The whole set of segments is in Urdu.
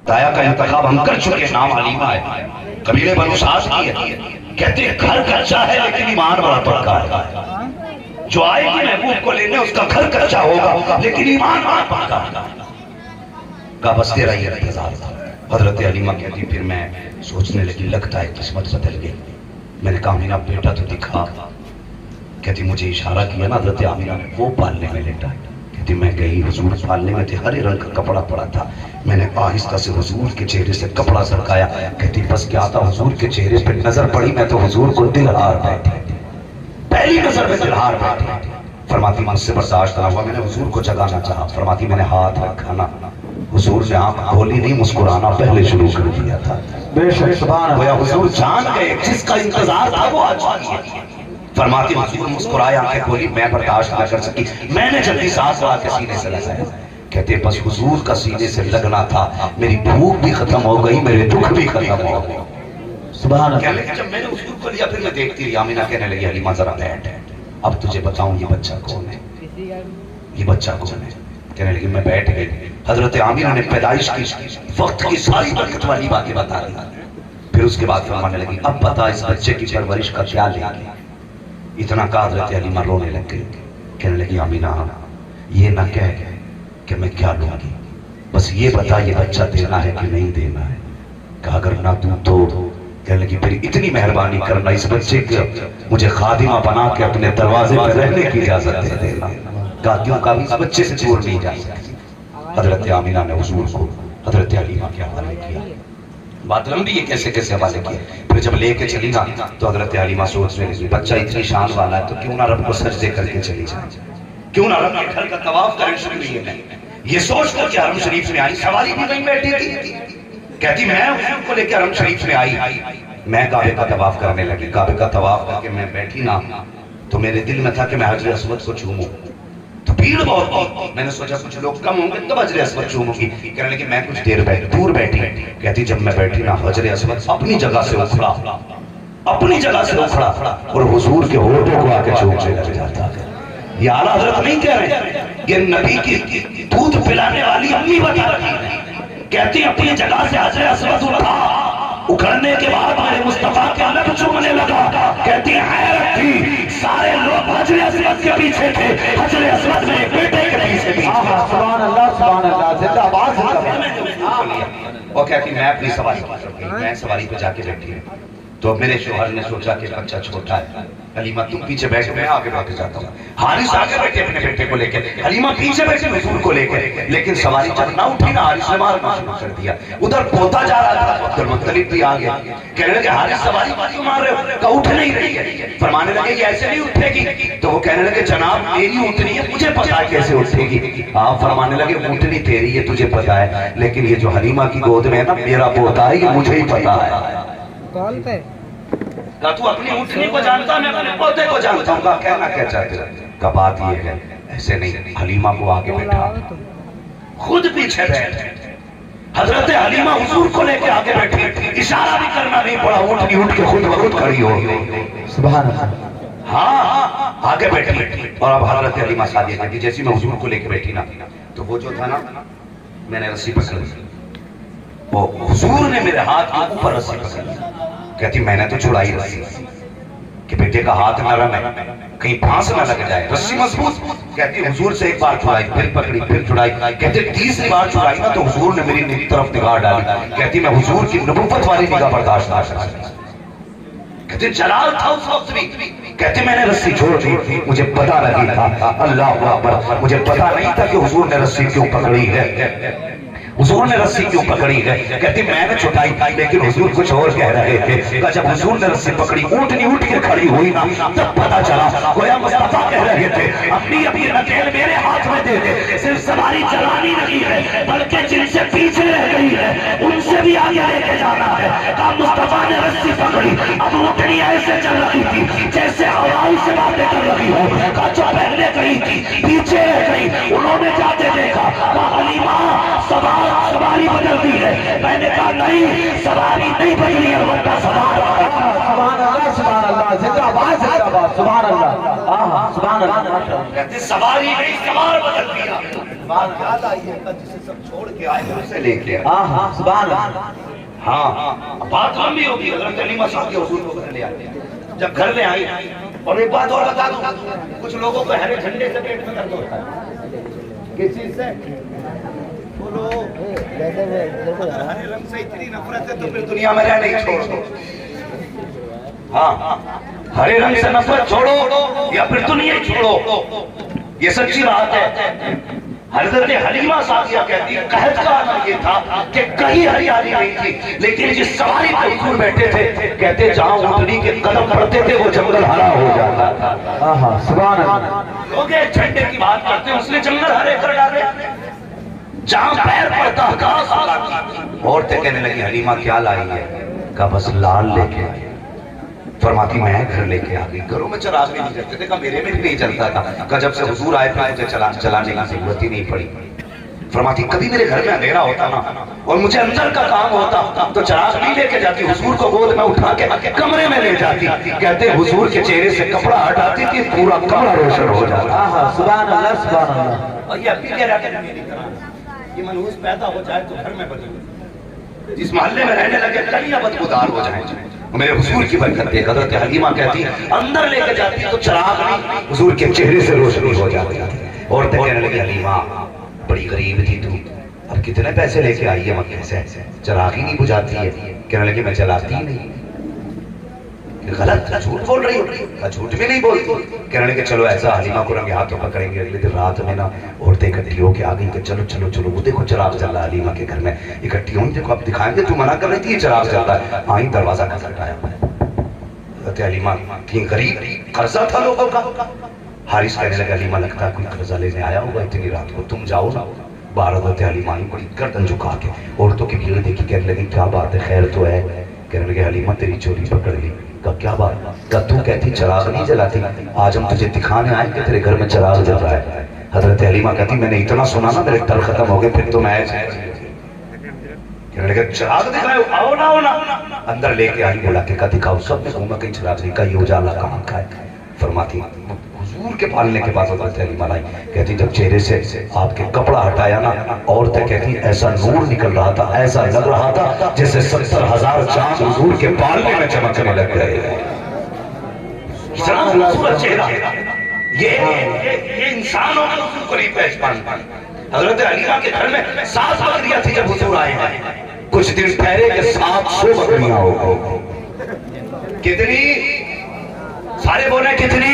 دایا کا انتخاب ہم کر چکے، نام حلیمہ ہے، قبیلے بنو سعد کی ہے، کہتے ہیں گھر کچا ہے لیکن ایمان بڑا پکا ہے، جو آئے گی محبوب کو لینے اس کا گھر کچا ہوگا لیکن ایمان بڑا پکا ہے۔ کہا بس تیرا یہ انتظار تھا۔ حضرت حلیمہ کہتی پھر میں سوچنے لگی لگتا ہے قسمت بدل گئی۔ میں نے کہا آمینہ بیٹا تو دکھا۔ کہتی مجھے اشارہ کیا نا حضرت آمینہ نے، وہ پالنے میں لیٹا۔ کہتی میں گئی، حضور پالنے میں تھے، ہرے رنگ کا کپڑا پڑا تھا، میں نے آہستہ سے حضور کے چہرے سے کپڑا سرکایا۔ کہتی بس کیا تھا، حضور کے چہرے پہ نظر پڑی، میں تو حضور کو دل ہار بیٹھی، پہلی نظر میں دل ہار بیٹھی۔ فرماتی مجھ سے برداشت نہ ہوا، میں نے حضور کو جگانا چاہا۔ فرماتی میں نے ہاتھ رکھا نا، حضور نے آنکھ کھولی نہیں، مسکرانا پہلے شروع کر دیا تھا۔ بے شک سبحان اللہ، گویا حضور جان گئے جس کا انتظار تھا وہ آج کیا۔ فرماتی حضور مسکرائے، آنکھیں کھولی، میں برداشت نہ کر سکی، میں نے جلدی سانس لگا کے سینے سے لگایا۔ کہتے بس حضور کا سینے سے لگنا تھا، میری بھوک بھی ختم ہو گئی، میرے دکھ بھی ختم ہو گئے۔ سبحان اللہ۔ کہنے لگے جب میں نے حضور کو لیا پھر میں دیکھتی رہی۔ آمینہ کہنے لگی حلیمہ ذرا بیٹھ، اب تجھے بتاؤں یہ بچہ کون ہے، یہ بچہ کون ہے۔ کہنے لگی میں بیٹھ گئی۔ حضرت آمینہ نے پیدائش کی وقت کی ساری برکت والی باتیں بتا دی۔ پھر اس کے بعد فرمانے لگی اب بتا اس بچے کی پرورش کا کیا لے گی۔ اتنا کہا حضرت حلیمہ رونے لگ گئی۔ کہنے لگی آمینہ یہ نہ کہہ کہ میں کیا لوں گی، بس یہ بتا یہ بچہ دینا ہے کہ نہیں دینا ہے۔ کہا اگر نہ دوں تو، کہنے لگی پھر اتنی مہربانی کرنا اس بچے کو مجھے خادمہ بنا کے اپنے دروازے پر رہنے کی اجازت دے دینا۔ کہا کیوں؟ کہا اس بچے سے دور نہیں جا سکتی۔ حضرت آمینہ نے حضور کو حضرت حلیمہ کے حوالے کیا۔ بات لمبی ہے کیسے کیسے حوالے کیا۔ پھر جب لے کے چلی نا تو حضرت حلیمہ سوچنے لگی بچہ اتنی شان والا ہے تو کیوں نہ رب کو سجدے کر کے چلی جائے، کیوں نہ رب کے گھر کا طواف کریں شکریہ میں۔ یہ سوچ کر کہ حرم شریف میں آئی، سواری بھی نہیں بیٹھی تھی۔ کہتی میں حضور کو لے کے حرم شریف میں آئی، میں کعبے کا طواف کرنے لگی۔ کعبے کا طواف کر کے میں بیٹھی نا تو میرے دل میں تھا کہ میں حجر اسود کو چوموں، تو بھیڑ بہت تھی، میں نے سوچا کچھ لوگ کم ہوں گے تب حجر اسود چوموں گی۔ کہنے لگی میں کچھ دیر دور بیٹھی۔ کہتی جب میں بیٹھی نا حجر اسود اپنی جگہ سے اکھڑا، اپنی جگہ سے اکھڑا اور حضور کے ہونٹوں کو آ کے چومنے لگ جاتا۔ یہ اعلیٰ حضرت نہیں کہہ رہے، یہ نبی کی دودھ پلانے والی امی بتا رہی ہے۔ کہتی اپنی جگہ سے حجر اسود اٹھا، اکھڑنے کے بعد میرے مصطفیٰ کے لب چومنے لگا۔ کہتی حیرت تھی، سارے لوگ حجر اسود کے پیچھے تھے، حجر اسود میں ایک بیٹے کے پیچھے بھی۔ سبحان اللہ سبحان اللہ، زندہ باد زندہ باد۔ وہ کہتی میں اپنی سواری پر گئی، میں سواری پہ جا کے بیٹھی ہوں تو میرے شوہر نے سوچا کہ بچہ چھوٹا ہے، حلیمہ تم پیچھے بیٹھ، میں آگے بیٹھ جاتا ہوں۔ حارث آگے بیٹھے اپنے بیٹے کو لے کے، حلیمہ پیچھے بیٹھے حضور کو لے کے، لیکن سواری جب نہ اٹھی نا حارث نے مارنا شروع کر دیا۔ ادھر پوتا جا رہا تھا، عبد المطلب بھی آ گیا، کہنے لگے حارث سواری کیوں مار رہے ہو؟ کہ اٹھ نہیں رہی ہے۔ فرمانے لگے یہ ایسے نہیں اٹھے گی، تو وہ کہنے لگے جناب میری اٹھنی ہے، مجھے پتا ہے کیسے اٹھے گی۔ آپ فرمانے لگے اٹھنی تیری ہے تجھے پتا ہے، لیکن یہ جو حلیمہ کی گود میں ہے نا میرا پوتا ہے، یہ مجھے ہی پتا ہے۔ کہا تو اپنی اٹھنی کو جانتا، میں اپنے پوتے کو جانتا ہوں۔ کہا کہنا کیا چاہتے ہو؟ کہا بات یہ ہے ایسے نہیں، حلیمہ کو آگے بیٹھا، خود پیچھے بیٹھ۔ حضرت حلیمہ حضور کو لے کے آگے بیٹھی، اشارہ بھی کرنا نہیں پڑا، اٹھنی اٹھ کے خود بخود کھڑی ہو گئی۔ سبحان اللہ، ہاں آگے بیٹھی۔ اور اب حضرت حلیمہ سعدیہ کہتی جیسے میں حضور کو لے کے بیٹھی نا تو وہ جو تھا نا میں نے رسی پکڑ لی، وہ حضور نے میرے ہاتھ کے اوپر رسی پکڑ لی۔ کہتی میں نے تو چھڑائی رسی کہ بیٹے کا ہاتھ نرم ہے کہیں پھانس نہ لگ جائے، رسی مضبوط۔ کہتی حضور سے ایک بار چھڑائی، پھر پکڑی، پھر چھڑائی۔ کہتے تیسری بار چھڑائی نا تو حضور نے میری طرف نگاہ ڈالی۔ کہتی میں حضور کی نبوت والی نگاہ برداشت نہ کر سکی۔ کہتے جلال تھا اس وقت بھی۔ کہتے میں نے رسی چھوڑ دی، مجھے پتا نہیں تھا، اللہ اکبر، مجھے پتا نہیں تھا کہ حضور نے رسی کیوں پکڑی ہے، حضور نے رسی کیوں پکڑی ہے۔ کہتی میں نے چھٹائی لیکن حضور کچھ اور کہہ رہے تھے۔ جب حضور نے رسی پکڑی اونٹنی اٹھ کے کھڑی ہوئی نا تب پتا چلا گویا مصطفیٰ کہہ رہے تھے اپنی اپنی نکیل میرے ہاتھ میں دے دے، صرف سواری چلانی نہیں ہے بلکہ جن سے پیچھے رہ گئی ہے ان سے بھی آگے لے کے جانا ہے۔ کہا مصطفیٰ نے رسی پکڑی، اب اونٹنی ایسے چل رہی تھی جیسے ہوائی سے باتیں کر رہی ہو۔ کہا جو پہلے گئی تھی پیچھے رہ گئی، انہوں نے جاتے دیکھا حلیمہ سواری بدلتی ہے۔ میں نے کہا نہیں سواری نہیں بدلی ہے، ورنہ سوار۔ سبحان اللہ سبحان اللہ، زندہ باد زندہ باد، سبحان اللہ، سبحان اللہ۔ کہتے سواری نہیں سوار بدل دیا۔ بات یاد آئی ہے جسے سب چھوڑ کے آئے ہیں اسے لے کے آئے. ہاں ہاں سبحان اللہ. ہاں بات لمبی ہوگی حضرت علیمہ صاحب کے حضور کو گھر لے آتے ہیں. جب گھر لے آئی اور ایک بات اور بتا دوں کچھ لوگوں کو ہرے جھنڈے سے پیٹ میں درد ہوتا ہے. کس چیز سے؟ بولو ہرے رنگ سے اتنی نفرت ہے تو پھر دنیا میں رہنے ہی چھوڑ دو. ہاں ہرے رنگ سے نفرت چھوڑو یا پھر دنیا ہی چھوڑو. یہ سچی بات ہے. حضرت حلیمہ سعدیہ کہتی ہے قحط کا عمل یہ تھا کہ کہیں ہریالی نہیں تھی لیکن جس سواری پہ حضور بیٹھے تھے کہتے جہاں اونٹنی کے قدم پڑتے تھے وہ جنگل ہرا ہو جاتا تھا. ہاں سبحان اللہ. لوگ ایک جھنڈے کی بات کرتے ہیں اس نے جنگل ہرے کر ڈالے. جہاں پیر پڑتا گھاس آتی. عورتیں کہنے لگی حلیمہ کیا لائی ہے؟ کہا بس لال لے کے آئی. فرماتی میں گھر لے کے آ گئی. گھروں میں چراغ بھی نہیں جلتے تھے. کہا میرے میں بھی نہیں چلتا تھا. کہا جب سے حضور آئے پھر مجھے چلانے کی ضرورت ہی نہیں پڑی. فرماتی کبھی میرے گھر میں اندھیرا ہوتا نا اور مجھے اندر کا کام ہوتا تو چراغ نہیں لے کے جاتی حضور کو گود میں اٹھا کے کمرے میں لے جاتی. کہتے حضور کے چہرے سے کپڑا ہٹاتی تھی پورا کمرہ روشن ہو جاتا. ہاں سبحان اللہ سبحان اللہ. اور یہ ابھی کہہ رہا کہ میری طرح یہ منحوس پیدا ہو جائے تو گھر میں بدل جس محلے میں رہنے لگے گلیاں بدبودار ہو جائیں. میرے حضور کی برکت ہے. حضرت حلیمہ کہتی اندر لے کے جاتی تو چراغ نہیں حضور کے چہرے سے روشنی ہو جاتی. عورتیں کہنے لگی حلیمہ بڑی غریب تھی تو اب کتنے پیسے لے کے آئی ہے مکے سے چراغ ہی نہیں بجھاتی ہے. کہنے لگی میں چلاتی ہی نہیں. غلط جھوٹ بول رہی ہو. جھوٹ بھی نہیں بولتی. کہنے لگے چلو ایسا حلیمہ کو رنگے ہاتھوں پکڑیں گے. اگلے دن رات میں نا عورتیں اکٹھی ہو کے آ گئی کہ چلو چلو چلو وہ دیکھو چراغ جل رہا ہے حلیمہ کے گھر میں. اکٹھی ہوں دیکھو اب دکھائیں گے تو منع کر رہی تھی یہ چراغ جل رہا ہے. آئیں دروازہ کھٹکھٹایا. حضرت حلیمہ تھی غریب قرضہ تھا لوگوں کا. حارث کہنے لگا حلیمہ لگتا ہے کوئی قرضہ لینے آیا ہوگا اتنی رات کو تم جاؤ نا. باہر حضرت حلیمہ آئی بڑی گردن جھکا کے عورتوں کی بھیڑ دیکھی. کہنے لگی کیا بات ہے خیر تو ہے؟ کہنے لگے حلیمہ تیری چوری پکڑ لی. کہا کیا بات؟ کہا تو کہتی چراغ نہیں جلاتی آج ہم تجھے دکھانے آئے کہ تیرے گھر میں چراغ جل رہا ہے. حضرت حلیمہ کہتی میں نے اتنا سنا نا میرے ٹر ختم ہو گئے پھر تو میں کہنے لگے چراغ دکھائے آؤ نا آؤ نا. اندر لے کے آئی بولا کہ کہا دکھاؤ. سب نے گھوما کہیں چراغ نہیں. کہا یہ اجالا کہاں کا ہے؟ فرماتی حضور کے پالنے کے بعد حضرت حلیمہ لائی. کہتی جب چہرے سے آپ کے کپڑا ہٹایا نا عورتیں کہتی ایسا نور نکل رہا تھا ایسا لگ رہا تھا جیسے 70,000 چاند حضور کے پالنے میں چمکنے لگ گئے. خوبصورت چہرہ یہ انسانوں کا حضور کو نہیں پہچان پائی. حضرت حلیمہ کے گھر میں 7 بکریاں تھی جب حضور آئے ہیں. کچھ دن ٹھہرے کہ 700 بکریاں ہو گئی. کتنی؟ سارے بولے کتنی؟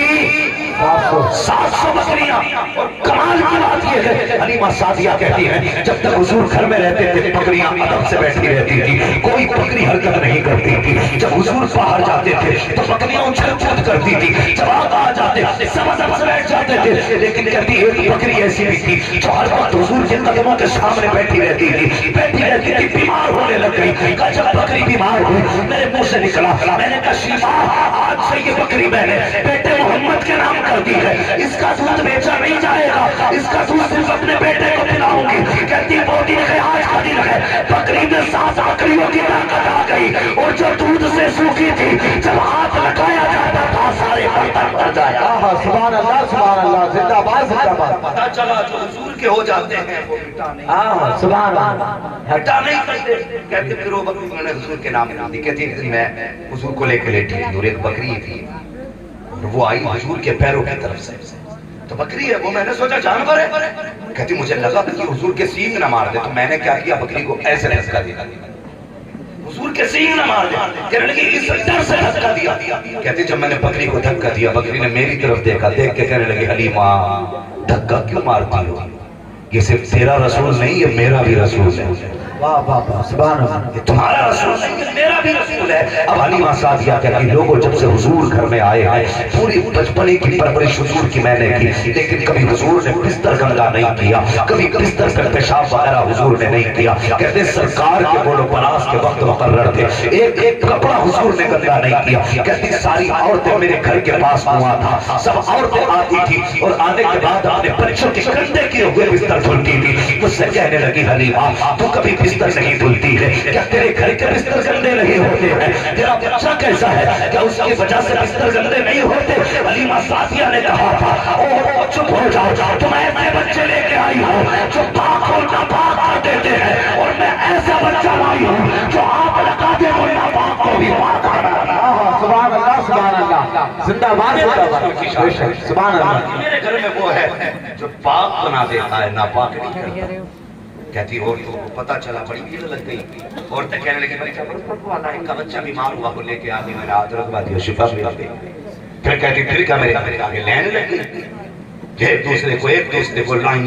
700 بکریاں. اور کمال کی بات یہ ہے حلیمہ سعدیہ کہتی ہیں جب تک حضور گھر میں رہتے تھے بکریاں ادب سے بیٹھی رہتی تھی. کوئی بکری حرکت نہیں کرتی تھی. جب حضور باہر جاتے تھے تو بکریاں اچھل کود کرتی تھی. جب آپ آ جاتے سب ادب سے بیٹھ جاتے تھے. لیکن کہتی ایک بکری ایسی بھی تھی جو ہر وقت حضور کے قدموں کے سامنے بیٹھی رہتی تھی. بیمار ہونے لگ گئی. کہا جب بکری بیمار ہوئی میرے منہ سے نکلا. میں نے کہا شیفا آج سے یہ بکری میں نے بیٹے محمد کے نام کر دی ہے. اس کا دودھ بیچا نہیں جائے گا. اس کا دودھ صرف اپنے بیٹے کو پلاؤں گی. کہتی وہ دن ہے آج کا دن ہے. بکری میں 7 بکریوں کی طاقت آ گئی اور جو دودھ سے سوکھی تھی جب ہاتھ لگایا جاتا تھا سارے برتن بھر جایا. سبحان اللہ سبحان اللہ. زندہ باد زندہ باد. پتا چلا جو حضور کے ہو جاتے ہیں وہ مٹا نہیں. سبحان اللہ. ہٹا نہیں کرتے. کہتے پھر وہ بکری انہوں نے حضور کے نام نام دی. کہتی میں حضور کو لے کے لیٹی تھی اور ایک بکری تھی وہ آئی حضور کے پیروں کی طرف سے. تو بکری ہے وہ میں نے سوچا جانور ہے. کہتی مجھے لگا کہ حضور کے سینگ نہ مار دے. تو میں نے کیا کیا بکری کو ایسے دھکا دیا. حضور کے سینگ نہ مار دے. کہنے لگی اس ڈر سے دھکا دیا. کہتی جب میں نے بکری کو دھکا دیا بکری نے میری طرف دیکھا. دیکھ کے کہنے لگی حلیمہ دھکا کیوں مارتی ہو؟ یہ صرف تیرا رسول نہیں یہ میرا بھی رسول ہے. واہ واہ واہ سبحان اللہ. یہ تمہارا رسول نہیں یہ میرا بھی رسول ہے. اب حلیمہ سعدیہ کہتی لوگوں جب سے حضور گھر میں آئے ہیں پوری بچپنے کی پرورش حضور کی میں نے کی. لیکن کبھی حضور نے بستر گندا نہیں کیا. کبھی بستر پر پیشاب وغیرہ حضور نے نہیں کیا. کہتے سرکار کے بولو پناس کے وقت مقرر تھے. ایک کپڑا حضور نے گندا نہیں کیا. کہتی ساری عورتیں میرے گھر کے پاس ہوا تھا. سب عورتیں آتی تھی اور آنے کے بعد اپنے بچوں کے کندھے کیے ہوئے بستر دھلتی تھی. مجھ سے کہنے لگی حلیمہ تو کبھی بستر نہیں دھلتی ہے؟ کیا تیرے گھر کے بستر گندے نہیں ہوتے ہیں؟ تیرا بچہ کیسا ہے؟ کیا اس کی وجہ سے بستر گندے نہیں ہوتے؟ حلیمہ سعدیہ نے کہا تھا اوہ چپ ہو جاؤ، تم ایسے بچے لے کے آئی ہو جو پاک ہو ناپاک کر دیتے ہیں، اور میں ایسا بچہ لائی ہوں جو آپ لگا دے وہ ناپاک کو بھی پاک کرنا۔ سبحان اللہ سبحان اللہ، زندہ باد سبحان اللہ۔ میرے گھر میں وہ ہے جو پاک بنا دیتا ہے ناپاک نہیں کرتا۔ کہتی عورتوں کو پتہ چلا، بڑی بھیڑ لگ گئی، عورتیں کہنے لگی بڑی ان کا بچہ بیمار ہوا کو لے کے آگے میں نے ہاتھ رکھوا دیا، شفا مل گئی۔ پھر کہتی پھر کیا میرے آگے لین لگ گئی، ایک دوسرے کو لائن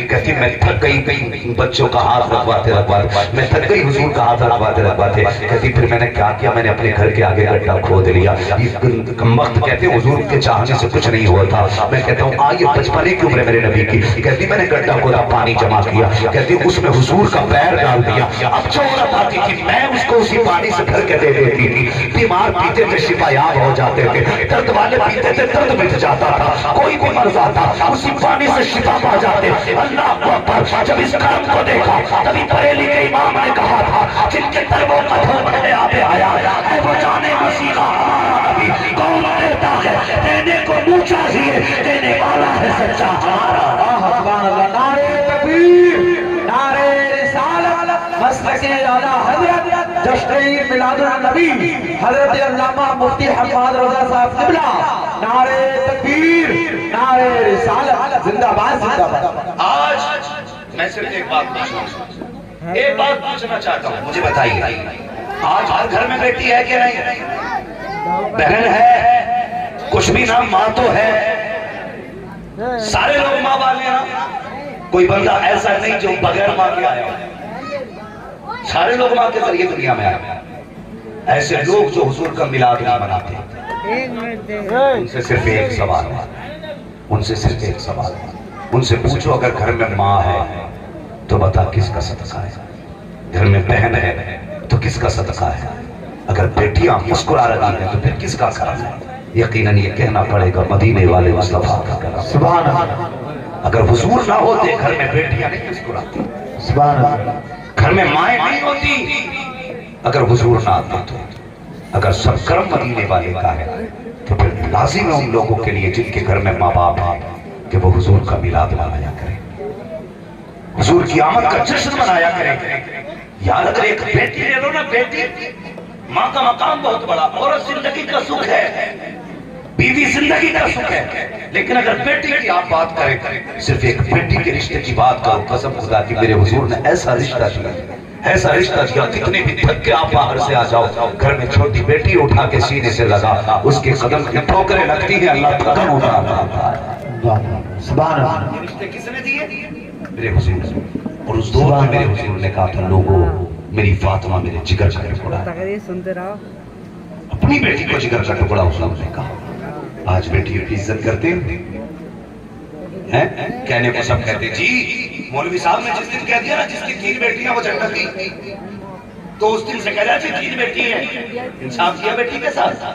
کہتی میں تھک گئی بچوں کا ہاتھ رکھواتے میں تھک گئی حضور کا ہاتھ رکھواتے کہتی پھر میں نے کیا کیا، میں نے اپنے گھر کے آگے گڈھا کھود لیا۔ وقت کہتے ہیں حضور کے چاہنے سے کچھ نہیں ہوا تھا، میں کہتا ہوں آئیے بچپنے کی عمر ہے میرے نبی کی، کہتی میں نے گڈھا کھودا پانی جمع کیا، کہتی اس میں حضور کا پیر ڈال دیا، اب جو عورت آتی تھی میں اس کو اسی پانی سے بھر کے دے دیتی تھی، بیمار پیتے تھے شفا یاب ہو جاتے تھے، درد والے پیتے تھے درد مٹ جاتا تھا، کوئی بھی مرض آتا اسی پانی سے شفا پا جاتے۔ اللہ اکبر، جب اس کرم کو دیکھا تبھی بریلی کے امام نے کہا تھا جن کے در وہ قدم بڑھے آتے آیا ہے وہ جانے مسیحا ہمارا نبی کون دیتا ہے، دینے کو منہ چاہیے، دینے والا ہے سچا ہمارا۔ سبحان اللہ، نعرہ تکبیر، نعرہ رسالت، مسلک اعلیٰ حضرت جشن عید میلاد النبی حضرت علامہ مفتی حماد رضا صاحب قبلہ، نعرہ تکبیر، نعرہ رسالت، زندہ باد زندہ باد۔ آج میں صرف ایک بات پوچھنا چاہتا ہوں، مجھے بتائیے آج ہر گھر میں بیٹی ہے کہ نہیں؟ بہن ہے، کچھ بھی نام ماں تو ہے، سارے لوگ ماں والے ہیں، کوئی بندہ ایسا نہیں جو بغیر ماں کے آیا، سارے لوگ ماں کے ذریعے دنیا میں آئے۔ ایسے لوگ جو حضور کا میلاد نہیں مناتے، ان سے صرف ایک سوال ہے، ان سے پوچھو اگر گھر میں ماں ہے تو بتا کس کا صدقہ ہے، گھر میں بہن ہے تو کس کا صدقہ ہے، اگر بیٹیاں مسکرا رہی ہیں تو پھر کس کا کرم ہے؟ یقیناً یہ کہنا پڑے گا مدینے والے مصطفیٰ کا کرم۔ سبحان اللہ، اگر حضور نہ ہوتے گھر میں بیٹیاں نہیں مسکراتی، سبحان اللہ، گھر میں مائیں نہیں ہوتی اگر حضور نہ آتے تو، اگر سب کرم مدینے والے کا ہے تو پھر لازم ہے ان لوگوں کے لیے جن کے گھر میں ماں باپ ہیں کہ وہ حضور کا میلاد منایا کریں، حضور کی آمد کا جشن منایا کریں۔ یار اگر ایک بیٹی لے لو نا، بیٹی ماں کا مقام بہت بڑا، عورت زندگی کا سکھ ہے، بیوی زندگی کا سکھ ہے، لیکن اگر بیٹی کی آپ بات کریں، صرف ایک بیٹی کے رشتے کی بات کرو، قسم خدا کی میرے حضور نے ایسا رشتہ دیا، کتنے بھی تھک کے آپ باہر سے آ جاؤ، گھر میں چھوٹی بیٹی اٹھا کے سینے سے لگا، اس کے قدم کی ٹھوکریں لگتی ہیں، اللہ تھکن اٹھاتا ہے۔ سبحان اللہ، یہ رشتے کس نے دیے؟ میرے حضور۔ اور اس دور میں میرے حضور نے کہا تھا لوگوں میری فاطمہ میرے جگر کا ٹکڑا ہے، اپنی بیٹی کو جگر کا ٹکڑا حضور نے کہا۔ آج بیٹی کی عزت کرتے ہیں، کہنے کو سب کہتے جی مولوی صاحب نے جس دن کہہ دیا نا جس کی 3 بیٹیاں وہ جنتی، تو اس دن سے کہہ رہا جی 3 بیٹی ہیں، انصاف کیا بیٹی کے ساتھ؟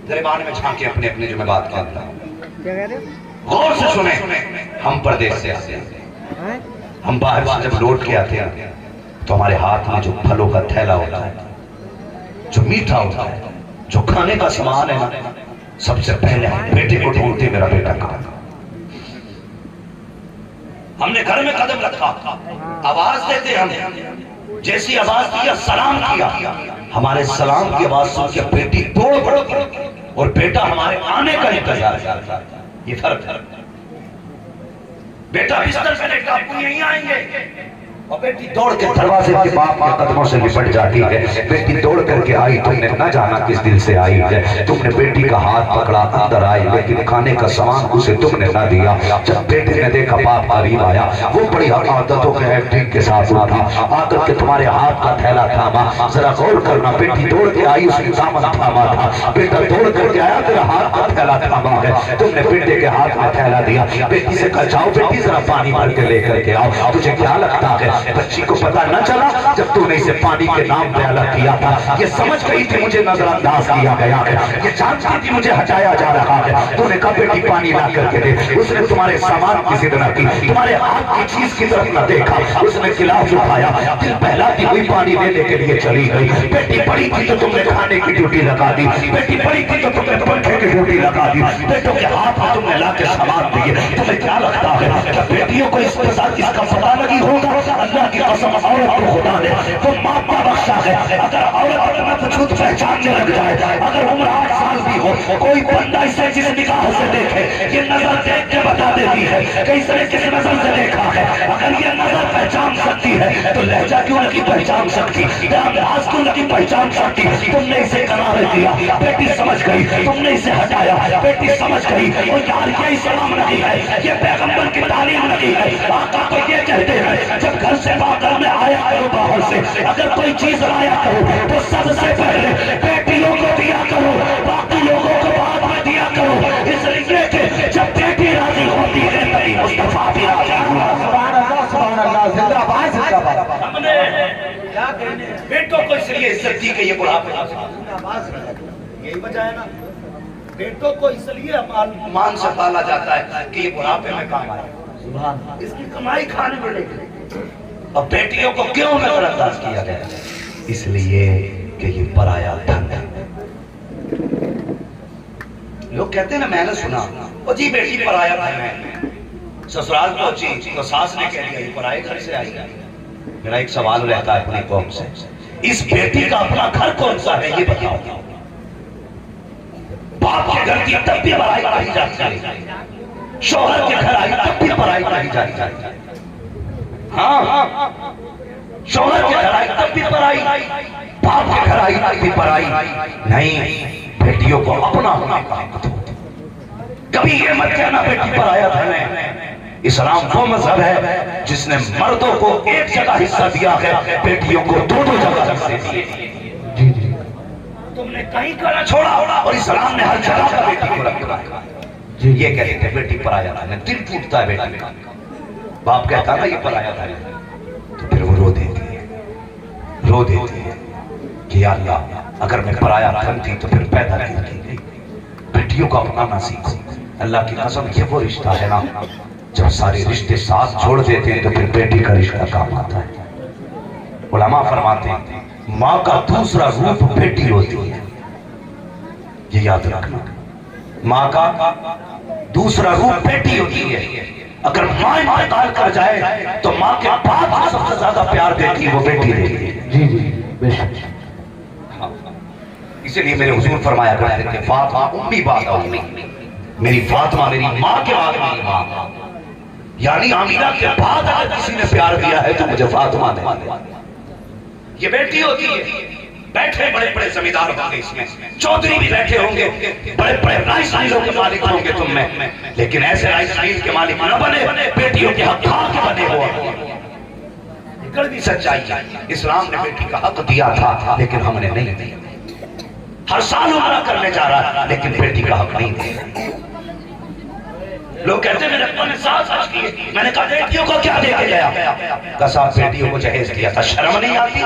گریبان میں چھانکے اپنے اپنے جو میں بات کر رہا ہوں غور سے سنیں۔ ہم پردیس سے آتے ہیں، ہم باہر سے جب لوٹ کے آتے ہیں تو ہمارے ہاتھ میں جو پھلوں کا تھیلا ہوتا ہے، جو میٹھا ہوتا ہے، جو کھانے کا سامان ہے نا، سب سے پہلے ہم بیٹے کو ڈھونڈتے میرا بیٹا کہاں۔ ہم نے گھر میں قدم رکھا، آواز دیتے ہم، جیسی آواز دیا سلام کیا، ہمارے سلام کی آواز سن کے بیٹی دوڑ پڑی اور بیٹا ہمارے آنے کا انتظار کرتا ہے۔ یہ فرق ہے، بیٹا بستر سے لیٹا ابو یہیں آئیں گے، اور بیٹی دوڑ کے دروازے کے باپ کے قدموں سے لپٹ جاتی ہے۔ بیٹی دوڑ کر کے آئی، تم نے نہ جانا کس دل سے آئی ہے، تم نے بیٹی کا ہاتھ پکڑا اندر آئی، لیکن کھانے کا سامان اسے تم نے نہ دیا۔ جب بیٹے نے دیکھا باپ قریب آیا، وہ بڑی عادتوں کے ایکٹنگ کے ساتھ اٹھا، آ کر کے تمہارے ہاتھ کا تھیلا تھاما۔ ذرا غور کرنا، بیٹی دوڑ کے آئی، اس نے دامن تھاما تھا، بیٹا دوڑ کر کے آیا، تیرا ہاتھ کا تھیلا تھاما ہے، تم نے بیٹے کے ہاتھ میں تھیلا دیا۔ بیٹی سے کہا جاؤ بیٹی ذرا پانی بھر کے لے کر کے آؤ، تجھے کیا لگتا ہے بچی کو پتا نہ چلا جب تو نے اسے پانی کے نام پہ الگ کیا تھا. یہ سمجھ گئی تھی مجھے نظر انداز کیا گیا ہے, یہ جانتی تھی مجھے ہٹایا جا رہا ہے. تو نے کہا بیٹی پانی لا کر کے دے. اس نے تمہارے سامان کی ضد نہ کی, تمہارے ہاتھ کی چیز کی طرف نہ دیکھا. اس نے گلاس اٹھایا, دل بہلاتی ہوئی پانی دینے کے لیے چلی گئی. بیٹی بڑی تھی تو تم نے کھانے کی ڈیوٹی لگا دی, بیٹی بڑی تھی تو تم نے پنکھے کی ڈیوٹی لگا دی, بیٹوں کے ہاتھ میں تم نے لا کے سامان دیے. تمہیں کیا لگتا ہے کہ بیٹیوں کو اس کے ساتھ اس کا پتہ نہیں ہوگا؟ اللہ کی قسم عورت کو خدا نے وہ ماں کا بخشا ہے. اگر عورت اپنا وجود پہچاننے لگ جائے, اگر عمر 8 سال بھی ہو, کوئی بندہ اسے جس نگاہ سے دیکھے, یہ نظر دیکھ کے بتا دیتی ہے کہ اس نے کس نظر سے دیکھا ہے. اگر یہ نظر پہچان سکتی ہے تو لہجہ کیوں نہیں پہچان سکتی, انداز کیوں نہیں پہچان سکتی؟ تم نے اسے قرار دیا, بیٹی سمجھ گئی. تم نے اسے ہٹایا, بیٹی سمجھ گئی. اور یار یہ اسلام نہیں ہے, یہ پیغمبر کی تعلیم نہیں ہے. آقا کو یہ کہتے ہیں جب گھر سے باہر میں آیا کرو, باہر سے اگر کوئی چیز لایا کرو تو سب سے پہلے بیٹیوں کو دیا کرو, باقی لوگوں کو بعد میں دیا کرو. اس لیے کہ جب بیٹی راضی ہوتی ہے تبھی مصطفیٰ بھی راضی ہوتا ہے. سبحان اللہ, سبحان اللہ, زندہ باد, زندہ باد. ہم نے بیٹوں کو اس لیے عزت دی کہ یہ بڑھاپے, یہی وجہ ہے نا, بیٹوں کو اس لیے مان سے پالا جاتا ہے کہ یہ بڑھاپے میں کام آئے, اس کی کمائی کھانے میں لے گئی. اور بیٹیوں کو کیوں نظر انداز کیا گیا؟ اس لیے کہ یہ پرایا دھن ہے. لوگ کہتے ہیں نا, میں نے سنا وہ جی بیٹی پرایا دھن ہے, سسرال پہنچی تو ساس نے کہہ دیا یہ پرائے گھر سے آئی. میرا ایک سوال رہتا ہے اپنی قوم سے, اس بیٹی کا اپنا گھر کون سا ہے یہ بتاؤ. باپ کے گھر کی تب بھی پرائی کہی جاتی ہے, شوہر کے گھر آئی تب بھی پرائی کہی جاتی ہے. ہاں, شوہر کے گھر آئی تب بھی پرائی, باپ کے گھر آئی تب بھی پرائی نہیں. بیٹیوں کو اپنا ہونے کا حق دو. کبھی یہ مت کہنا بیٹی پرایا دھن ہے. اسلام وہ مذہب ہے جس نے مردوں کو ایک جگہ حصہ دیا ہے, بیٹیوں کو 2 جگہ حصے دیے. تم نے کہیں کا نہ چھوڑا اور اسلام نے ہر جگہ کا بیٹی کو رکھا ہے. یہ کہتے ہیں بیٹی پرایا دھن ہے, دل ٹوٹتا ہے بیٹی کا. باپ کہتا نا یہ پرایا دھن ہے, تو پھر وہ رو دیتی ہے کہ یا اللہ اگر میں پرایا دھن تھی تو پھر پیدا کیوں کی. بیٹیوں کو اپنانا سیکھو. اللہ کی قسم یہ وہ رشتہ ہے نا, جب سارے رشتے ساتھ چھوڑ دیتے ہیں تو پھر بیٹی کا رشتہ کام آتا ہے. علماء فرماتے ہیں ماں کا دوسرا روپ بیٹی ہوتی ہے, یہ یاد رکھنا. ماں کا دوسرا روپ بیٹی ہوتی ہے. اگر ماں انتقال کر جائے تو ماں کے بعد سب سے زیادہ پیار دیتی ہے وہ بیٹی دیتی ہے. جی جی بے شک. اسی لیے میرے حضور فرمایا کرتے تھے فاطمہ امی بعد امی, میری فاطمہ میری ماں کے بعد میری ماں. یعنی آمینہ کے بعد اگر کسی نے پیار دیا ہے تو مجھے فاطمہ نے. یہ بیٹی ہوتی ہے. بیٹھے بڑے بڑے زمیندار ہوں گے اس میں, چودھری بھی بیٹھے ہوں گے, بڑے بڑے رائس ملوں کے مالک ہوں گے تم میں, لیکن ایسے رائس مل کے مالک نہ بنے, بیٹیوں کے حق کھا کے بنے ہو. کڑوی سچائی ہے, اسلام نے بیٹی کا حق دیا تھا لیکن ہم نے نہیں دیا. ہر سال عمرہ کرنے جا رہا لیکن بیٹی کا حق نہیں دیا. لوگ کہتے ہیں میرے ابا نے 7 حج کیے, میں نے کہا بیٹیوں کو کیا دے کے گیا؟ کہا 7 بیٹیوں کو جہیز کیا تھا. شرم نہیں آتی؟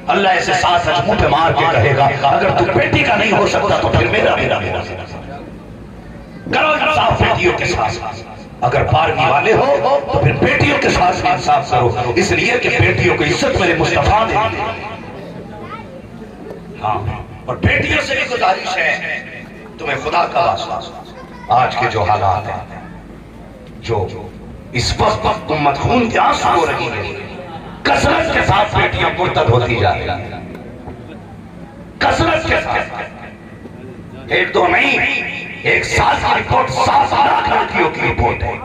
اللہ ایسے 7 حج منہ پہ مار کے کہے گا اگر تو بیٹی کا نہیں ہو سکتا تو پھر میرا نہیں ہو سکتا. کرو انصاف بیٹیوں کے ساتھ. اگر 12ویں والے ہو تو پھر بیٹیوں کے ساتھ انصاف کرو, اس لیے کہ بیٹیوں کو عزت میرے مصطفیٰ نے دی. ہاں, اور بیٹیوں سے بھی گزارش ہے تمہیں خدا کا واسطہ, آج کے جو حالات ہیں, جو اس وقت امت خون کے آنسو ہو رہی ہے, کثرت کے ساتھ بیٹیاں مرتد ہوتی جا رہی ہیں. کثرت کے ساتھ, 1-2 نہیں, 1 سال کی رپورٹ 7 لاکھ لڑکیوں کی رپورٹ ہے.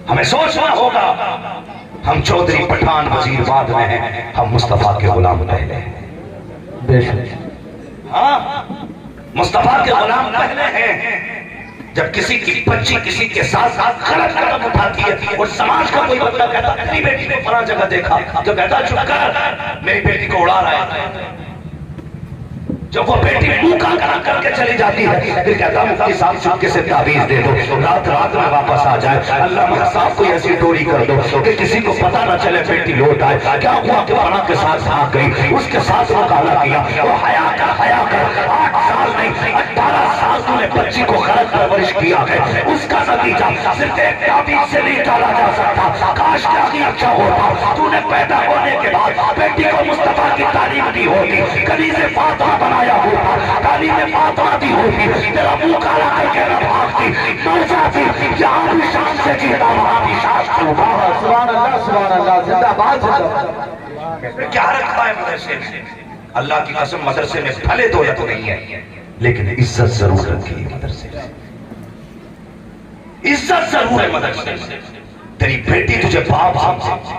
ہمیں سوچنا ہوگا ہم چودھری پٹھان وزیر بعد میں ہیں, ہم مصطفیٰ کے غلام پہلے ہیں. بے شک. ہاں, مصطفیٰ کے غلام پہلے ہیں. جب کسی کی بچی کسی کے ساتھ غلط قدم اٹھاتی ہے اور سماج کا کوئی بندہ کہتا اپنی بیٹی کو فلاں جگہ دیکھا تو کہتا چپ کر, میری بیٹی کو اڑا رہا ہے. جب وہ بیٹی منہ کا کلام کر کے چلی جاتی ہے پھر کہتا ہوں مفتی صاحب چپکے سے تعویذ دے دو، رات میں واپس آ جائے، اللہ صاحب کو ایسی ڈوری کر دو کہ کسی کو پتہ نہ چلے بیٹی لوٹ آئے۔ کیا ہوا کہ فلاں کے ساتھ بھاگ گئی، اس کے ساتھ مکالہ کیا، وہ حیا کر 8 سال نہیں 18 سال تو نے بچی کو غلط پرورش کیا ہے، اس کا نتیجہ صرف ایک تعویذ سے نہیں ٹالا جا سکتا۔ کاش کیا ہی اچھا ہوتا تو نے پیدا ہونے کے بعد بیٹی کو مصطفیٰ کی تعلیم دی ہوتی، کنیز فاطمہ بنایا ہوتا، تعلیم فاطمہ دی ہوتی، تیرا منہ کالا کر کے نہ بھاگتی، مر جاتی۔ یہاں بھی شان سے جیتا، وہاں بھی شان سے اٹھا۔ سبحان اللہ زندہ باد زندہ باد۔ کیا رکھا ہے مدرسے میں؟ اللہ کی قسم مدرسے میں بھلے دولت نہیں ہے لیکن عزت ضرور رکھی ہے مدرسے میں، عزت ضرور ہے مدرسے میں۔ تیری بیٹی تجھے باپ سمجھے،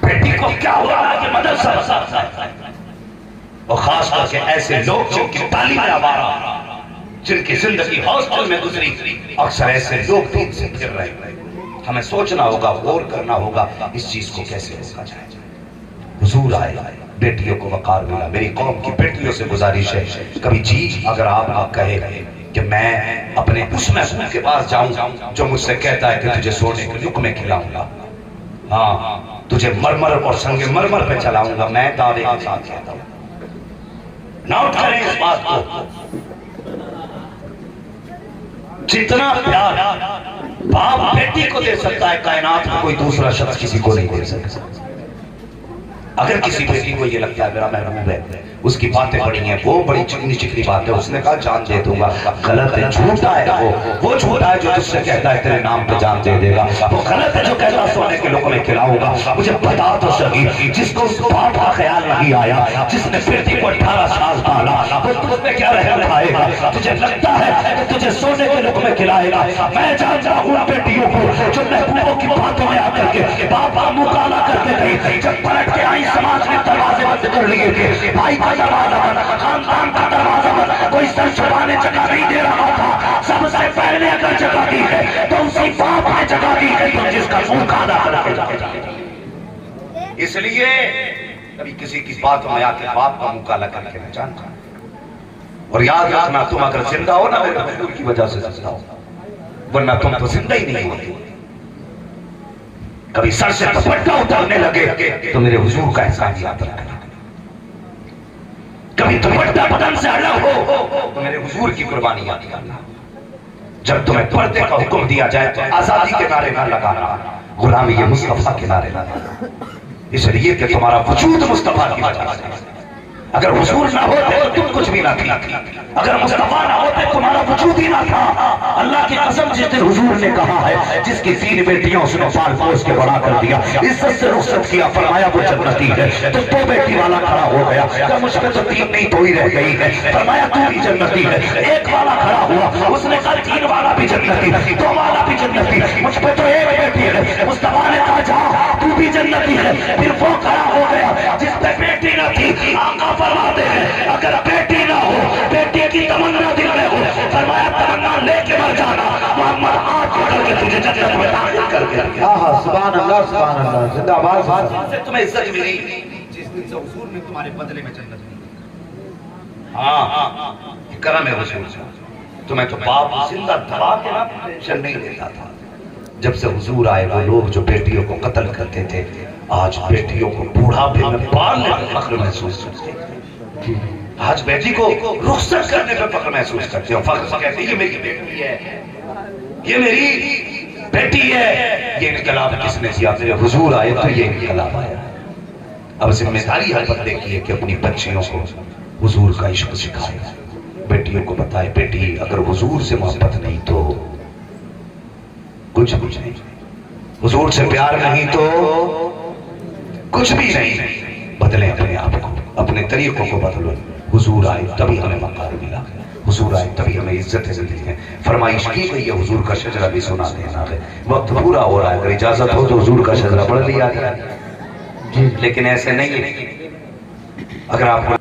بیٹی کو کیا ہوا ہے کہ مدرسہ، اور خاص کر کے ایسے لوگ جن کی تعلیم آوارہ، جن کی زندگی ہاسٹل میں گزری، اکثر ایسے لوگ دین سے پھر رہے ہیں۔ ہمیں سوچنا ہوگا، غور کرنا ہوگا اس چیز کو کیسے روکا جائے۔ حضور آئے، بیٹیوں کو وقار ملا۔ میری قوم کی بیٹیوں سے گزارش ہے، کبھی جی اگر آپ کہے کہ میں اپنے اس محبوب کے پاس جاؤں جو مجھ سے کہتا ہے کہ تجھے سونے کے لقمے کھلاؤں گا، ہاں تجھے مرمر اور سنگ مرمر پہ چلاؤں گا، میں دعوے کے ساتھ کہتا ہوں، نوٹ کریں اس بات کو، جتنا پیار باپ بیٹی کو دے سکتا ہے کائنات میں کوئی دوسرا شخص کسی کو نہیں دے سکتا۔ اگر کسی بیٹی کو یہ لگتا ہے میرا محبوب ہے، اس کی باتیں بڑی ہیں، وہ بڑی چکنی چکنی بات ہے، اس نے کہا جان دے دوں گا، غلط ہے، جھوٹا ہے وہ جھوٹا ہے جو تجھ سے کہتا ہے تیرے نام پہ جان دے دے گا، وہ غلط ہے جو کہتا سونے کے لقمے کھلاؤں گا۔ مجھے بتا تو صحیح، جس کو اس باپ کا خیال نہیں آیا، جس نے بیٹی کو 18 سال پالا، وہ تجھ پہ کیا رحم کھائے گا؟ تجھے لگتا ہے کہ تجھے سونے کے لقمے کھلائے گا؟ میں جانتا ہوں بیٹیوں کو جو محبوبوں کی باتوں میں آ کر کے باپ کا مکالہ کرتے گئی، جب پلٹ کے آئی سماج نے دروازے بند کر لیے تھے، بھائی کا دروازہ بند، خاندان کا دروازہ بند، کوئی سر چھپانے جگہ نہیں دے رہا تھا، سب سے پہلے اگر جگہ دی ہے تو اسی باپ نے جگہ دی ہے تو جس کا منہ کالا کر کے جائے۔ اس لیے کبھی کسی کی بات میں آ کے باپ کا منہ کالا کر کے نہ جانتا، اور یاد رکھنا تم اگر زندہ ہو نا میرے حضور کی وجہ سے زندہ ہو، ورنہ تم تو زندہ ہی نہیں ہوتے۔ کبھی سر سے دوپٹہ اترنے لگے تو میرے حضور کا احسان یاد رکھنا، کبھی دوپٹہ بدن سے الگ ہو تو میرے حضور کی قربانی یاد رکھنا۔ جب تمہیں پردے کا حکم دیا جائے تو آزادی کے نعرے نہ لگانا، غلامی مصطفیٰ کے نعرے نہ لگانا، اس لیے کہ تمہارا وجود مصطفیٰ کی وجہ سے۔ اگر حضور نہ ہوتے تو تم کچھ بھی نہ تھی، اگر مصطفیٰ نہ ہوتے تمہارا وجود ہی نہ تھا۔ اللہ کی قسم جس دن حضور نے کہا ہے جس کی 3 بیٹیاں اس نے پال پوس کے بڑا کر دیا، عزت سے رخصت کیا، فرمایا وہ جنتی ہے، تو 2 بیٹی والا کھڑا ہو گیا کہ مجھ پہ تو 3 نہیں 2 ہی رہ گئی ہے، فرمایا تو بھی جنتی ہے۔ 1 والا کھڑا ہوا، اس نے کہا 3 والا بھی جنتی، 2 والا بھی جنتی، مجھ پہ تو 1 بیٹی ہے۔ مصطفیٰ نے کہا جا تو بھی جنتی ہے۔ پھر وہ کھڑا ہو گیا جس پہ بیٹی نہ تھی، آقا فرماتے ہیں اگر بیٹی نہ ہو، بیٹی کی تمنا دل میں ہو، فرمایا تمنا لے کے مر جانا، محمد آج پکڑ کے تجھے جنت میں داخل کر کے رکھا۔ سبحان اللہ زندہ باد۔ تمہیں عزت ملی جس دن سے حضور نے تمہارے بدلے میں جنت دی۔ ہاں کرم ہے حضور، تمہیں تو باپ زندہ دبا کے نہ ٹینشن نہیں دیتا تھا۔ جب سے حضور آئے وہ لوگ جو بیٹیوں کو قتل کرتے تھے آج بیٹیوں کو بوڑھاپے میں پالنے میں فخر محسوس کرتے ہیں، آج بیٹی کو رخصت کرنے میں فخر محسوس کرتے ہیں، فخر کہتے ہیں یہ میری بیٹی ہے، یہ میری بیٹی ہے۔ یہ انقلاب کس نے کیا؟ میرے حضور آئے تو یہ انقلاب آیا۔ اب ذمہ داری ہر بندے کی ہے کہ اپنی بچیوں کو حضور کا عشق سکھائے، بیٹیوں کو بتائے بیٹی اگر حضور سے محبت نہیں تو کچھ نہیں، حضور سے پیار نہیں تو کچھ بھی نہیں۔ بدلیں اپنے آپ کو، اپنے طریقوں کو بدلو۔ حضور آئے تبھی ہمیں مقام ملا، حضور آئے تبھی ہمیں عزت ملی ہے۔ فرمائش کی گئی ہے حضور کا شجرہ بھی سنا دینا ہے۔ وقت پورا ہو رہا ہے، اگر اجازت ہو تو حضور کا شجرہ پڑھ لیا جائے، لیکن ایسے نہیں ہے۔ اگر آپ